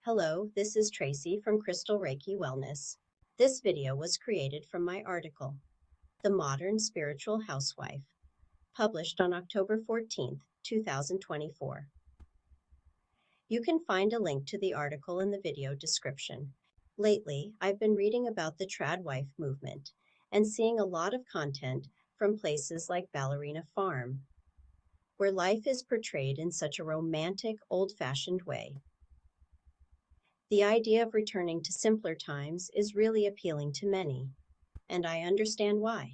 Hello, this is Tracy from Crystal Reiki Wellness. This video was created from my article, The Modern Spiritual Housewife, published on October 14th, 2024. You can find a link to the article in the video description. Lately, I've been reading about the Tradwife movement and seeing a lot of content from places like Ballerina Farm, where life is portrayed in such a romantic, old-fashioned way. The idea of returning to simpler times is really appealing to many, and I understand why.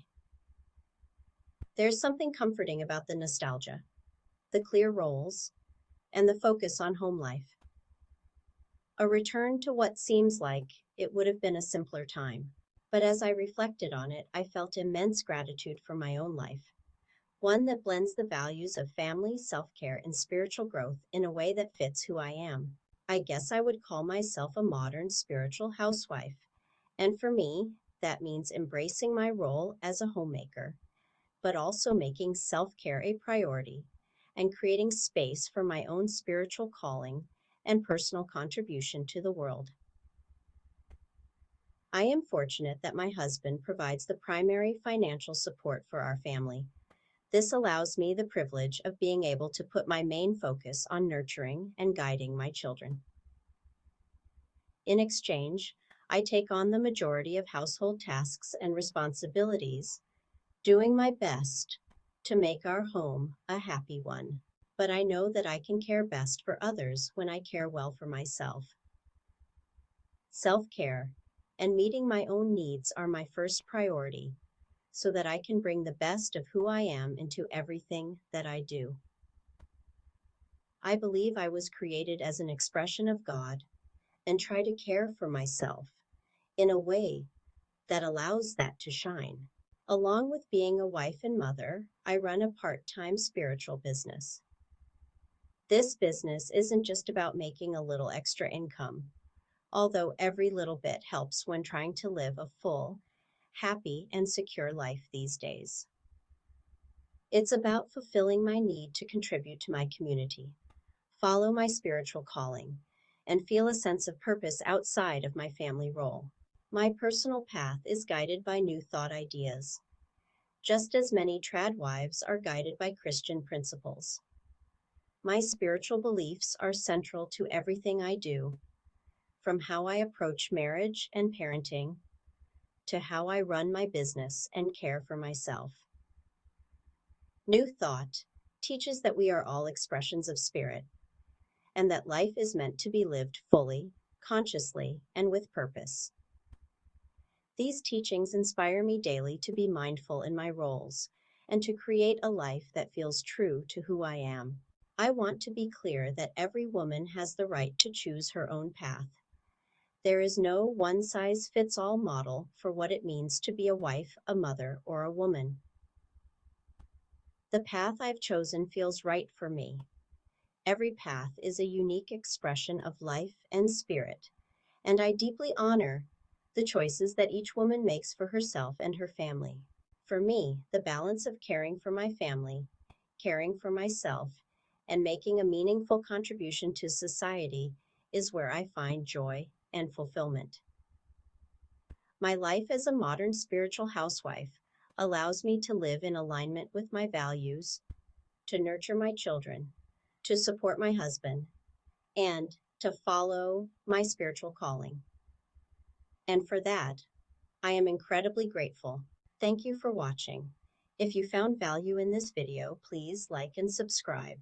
There's something comforting about the nostalgia, the clear roles, and the focus on home life. A return to what seems like it would have been a simpler time. But as I reflected on it, I felt immense gratitude for my own life, one that blends the values of family, self-care, and spiritual growth in a way that fits who I am. I guess I would call myself a modern spiritual housewife. And for me, that means embracing my role as a homemaker, but also making self-care a priority and creating space for my own spiritual calling and personal contribution to the world. I am fortunate that my husband provides the primary financial support for our family. This allows me the privilege of being able to put my main focus on nurturing and guiding my children. In exchange, I take on the majority of household tasks and responsibilities, doing my best to make our home a happy one. But I know that I can care best for others when I care well for myself. Self-care and meeting my own needs are my first priority, so that I can bring the best of who I am into everything that I do. I believe I was created as an expression of God and try to care for myself in a way that allows that to shine. Along with being a wife and mother, I run a part-time spiritual business. This business isn't just about making a little extra income, although every little bit helps when trying to live a full, happy, and secure life these days. It's about fulfilling my need to contribute to my community, follow my spiritual calling, and feel a sense of purpose outside of my family role. My personal path is guided by New Thought ideas, just as many Tradwives are guided by Christian principles. My spiritual beliefs are central to everything I do, from how I approach marriage and parenting to how I run my business and care for myself. New Thought teaches that we are all expressions of spirit, and that life is meant to be lived fully, consciously, and with purpose. These teachings inspire me daily to be mindful in my roles and to create a life that feels true to who I am. I want to be clear that every woman has the right to choose her own path. There is no one-size-fits-all model for what it means to be a wife, a mother, or a woman. The path I've chosen feels right for me. Every path is a unique expression of life and spirit, and I deeply honor the choices that each woman makes for herself and her family. For me, the balance of caring for my family, caring for myself, and making a meaningful contribution to society is where I find joy and fulfillment. My life as a modern spiritual housewife allows me to live in alignment with my values, to nurture my children, to support my husband, and to follow my spiritual calling. And for that, I am incredibly grateful. Thank you for watching. If you found value in this video, please like and subscribe.